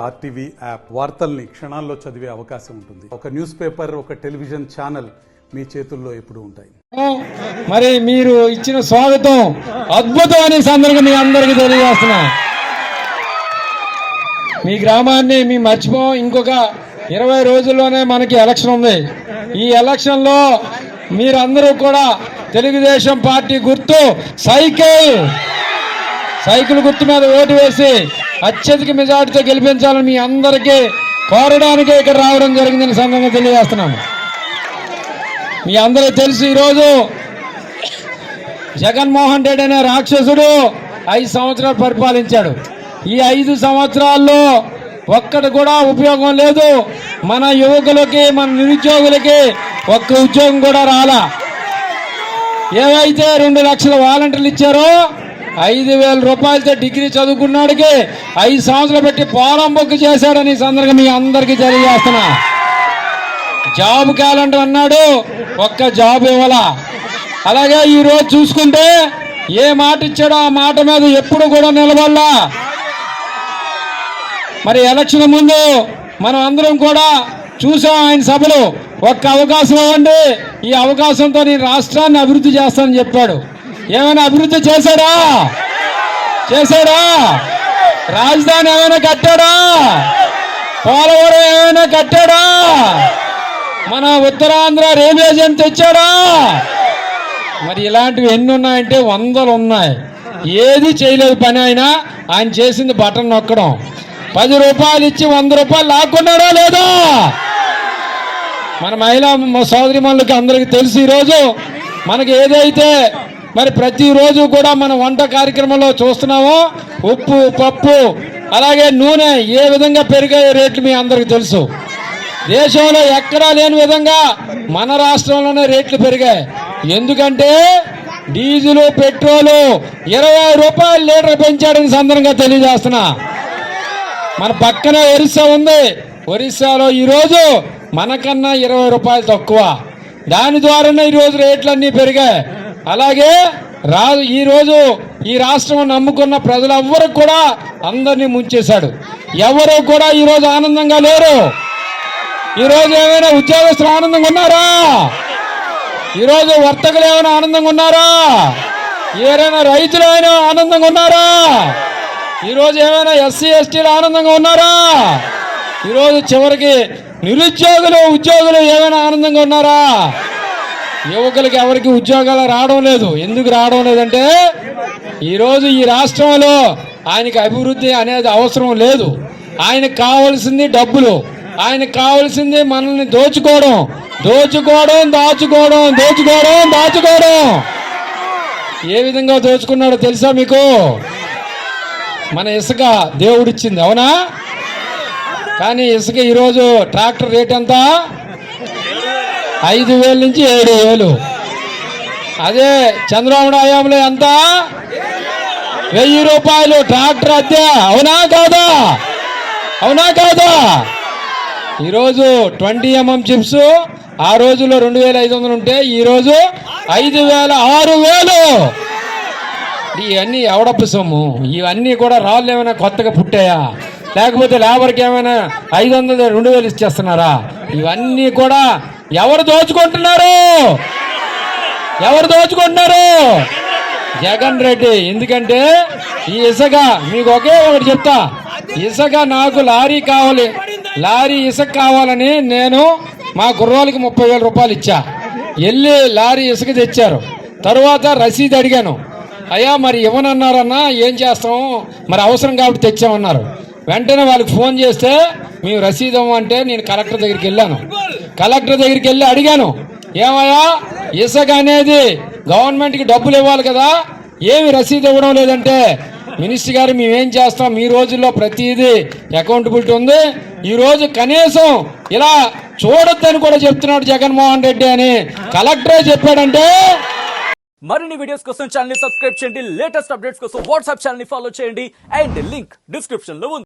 RTV app వార్తల్ని క్షణాల్లో చదివే అవకాశం ఉంటుంది. ఒక న్యూస్ పేపర్, ఒక టెలివిజన్ ఛానల్ మీ చేతుల్లో ఎప్పుడు ఉంటాయి. మరి మీరు ఇచ్చిన స్వాగతం అద్భుతం అనే సందర్భంగా మీ అందరికీ తెలియజేస్తున్నా. మీ గ్రామాన్ని మీ మర్చిపోం. ఇంకొక 20 రోజుల్లోనే మనకి ఎలక్షన్ ఉంది. ఈ ఎలక్షన్ లో మీరందరూ కూడా తెలుగుదేశం పార్టీ గుర్తు సైకిల్ గుర్తు మీద ఓటు వేసి అత్యధిక మెజార్టీతో గెలిపించాలని మీ అందరికీ కోరడానికి ఇక్కడ రావడం జరిగిందని సందర్భంగా తెలియజేస్తున్నాను. మీ అందరికీ తెలుసు, ఈరోజు జగన్మోహన్ రెడ్డి అనే రాక్షసుడు 5 సంవత్సరాలు పరిపాలించాడు. ఈ 5 సంవత్సరాల్లో ఒక్కటి కూడా ఉపయోగం లేదు. మన యువకులకి, మన నిరుద్యోగులకి ఒక్క ఉద్యోగం కూడా రాలా. ఏవైతే 2 లక్షల వాలంటీర్లు ఇచ్చారో 5,000 రూపాయలతో డిగ్రీ చదువుకున్నాడికి 5 సంవత్సరాలు పెట్టి పోలం బుక్ చేశాడని సందర్భంగా మీ అందరికీ తెలియజేస్తున్నా. జాబ్ క్యాలెండర్ అన్నాడు, ఒక్క జాబ్ ఇవ్వాల. అలాగే ఈ రోజు చూసుకుంటే ఏ మాట ఇచ్చాడో ఆ మాట మీద ఎప్పుడు కూడా నిలబడలా. మరి ఎలక్షన్ ముందు మనం అందరం కూడా చూసాం ఆయన సభలు. ఒక్క అవకాశం ఇవ్వండి, ఈ అవకాశంతో నేను రాష్ట్రాన్ని అభివృద్ధి చేస్తానని చెప్పాడు. ఏమైనా అభివృద్ధి చేశాడా? రాజధాని ఏమైనా కట్టాడా? పోలవరం ఏమైనా కట్టాడా? మన ఉత్తరాంధ్ర రైల్వే జోన్ తెచ్చాడా? మరి ఇలాంటివి ఎన్ని ఉన్నాయంటే 100 ఉన్నాయి. ఏది చేయలేదు పని. ఆయన చేసింది బటన్ నొక్కడం. 10 రూపాయలు ఇచ్చి 100 రూపాయలు లాక్కున్నాడా లేదా? మన మహిళా సోదరిమణులకి అందరికీ తెలుసు. ఈరోజు మనకి ఏదైతే మరి ప్రతిరోజు కూడా మన వంట కార్యక్రమంలో చూస్తున్నామో ఉప్పు, పప్పు, అలాగే నూనె ఏ విధంగా పెరిగాయో రేట్లు మీ అందరికీ తెలుసు. దేశంలో ఎక్కడా లేని విధంగా మన రాష్ట్రంలోనే రేట్లు పెరిగాయి. ఎందుకంటే డీజిల్, పెట్రోలు 20 రూపాయలు లీటర్ పెంచాడని సందర్భంగా తెలియజేస్తున్నా. మన పక్కన ఒరిస్సా ఉంది. ఒరిస్సాలో ఈరోజు మనకన్నా 20 రూపాయలు తక్కువ. దాని ద్వారానే ఈరోజు రేట్లన్నీ పెరిగాయి. అలాగే ఈరోజు ఈ రాష్ట్రం నమ్ముకున్న ప్రజలెవ్వరూ కూడా అందరినీ ముంచేశాడు. ఎవరు కూడా ఈరోజు ఆనందంగా లేరు. ఈరోజు ఏమైనా ఉద్యోగస్తులు ఆనందంగా ఉన్నారా? ఈరోజు వర్తకులు ఏమైనా ఆనందంగా ఉన్నారా? ఏదైనా రైతులు అయినా ఆనందంగా ఉన్నారా? ఈరోజు ఏమైనా ఎస్సీ ఎస్టీలు ఆనందంగా ఉన్నారా? ఈరోజు చివరికి నిరుద్యోగులు, ఉద్యోగులు ఏమైనా ఆనందంగా ఉన్నారా? యువకులకి ఎవరికి ఉద్యోగాలు రావడం లేదు. ఎందుకు రావడం లేదంటే ఈరోజు ఈ రాష్ట్రంలో ఆయనకి అభివృద్ధి అనేది అవసరం లేదు. ఆయనకు కావాల్సింది డబ్బులు. ఆయనకు కావాల్సింది మనల్ని దోచుకోవడం. ఏ విధంగా దోచుకున్నాడో తెలుసా మీకు? మన ఇసుక దేవుడిచ్చింది, అవునా? కానీ ఇసుక ఈరోజు ట్రాక్టర్ రేట్ ఎంత? 5,000 నుంచి 7,000. అదే చంద్రబాబు హయాంలో ఎంత? 1,000 రూపాయలు ట్రాక్టర్ అద్దె. అవునా కాదా? ఈరోజు 20 mm చిప్స్ ఆ రోజుల్లో 2,500 ఉంటే ఈరోజు 5,000, 6,000. ఇవన్నీ ఎవడప్పు సొమ్ము? ఇవన్నీ కూడా రాళ్ళు ఏమైనా కొత్తగా పుట్టాయా? లేకపోతే లేబర్కి ఏమైనా 500, 2,000 ఇచ్చేస్తున్నారా? ఇవన్నీ కూడా ఎవరు దోచుకుంటున్నారు? జగన్ రెడ్డి. ఎందుకంటే ఈ ఇసుక మీకు ఒకే ఒకటి చెప్తా. ఇసుక నాకు లారీ ఇసుక కావాలని నేను మా కుర్రోళ్ళకి 30,000 రూపాయలు ఇచ్చా. వెళ్ళి లారీ ఇసుక తెచ్చారు. తరువాత రసీదు అడిగాను. అయ్యా మరి ఇవ్వనన్నారన్నా, ఏం చేస్తాం, మరి అవసరం కాబట్టి తెచ్చామన్నారు. వెంటనే వాళ్ళకి ఫోన్ చేస్తే మేము రసీదు ఇవ్వమంటే నేను కలెక్టర్ దగ్గరికి వెళ్ళి అడిగాను, ఏమయ్యా ఇసుక అనేది గవర్నమెంట్కి డబ్బులు ఇవ్వాలి కదా, ఏమి రసీదు ఇవ్వడం లేదంటే, మినిస్టర్ గారు మేమేం చేస్తాం, మీ రోజుల్లో ప్రతిదీ అకౌంటబిలిటీ ఉంది, ఈరోజు కనీసం ఇలా చూడొద్దని కూడా చెప్తున్నాడు జగన్మోహన్ రెడ్డి అని కలెక్టరే చెప్పాడంటే. మరిన్ని వీడియోస్ కోసం ఛానల్ ని సబ్స్క్రైబ్ చేయండి. లేటెస్ట్ అప్డేట్స్ కోసం వాట్సాప్ ఛానల్ ని ఫాలో చేయండి. అండ్ లింక్ డిస్క్రిప్షన్ లో ఉంది.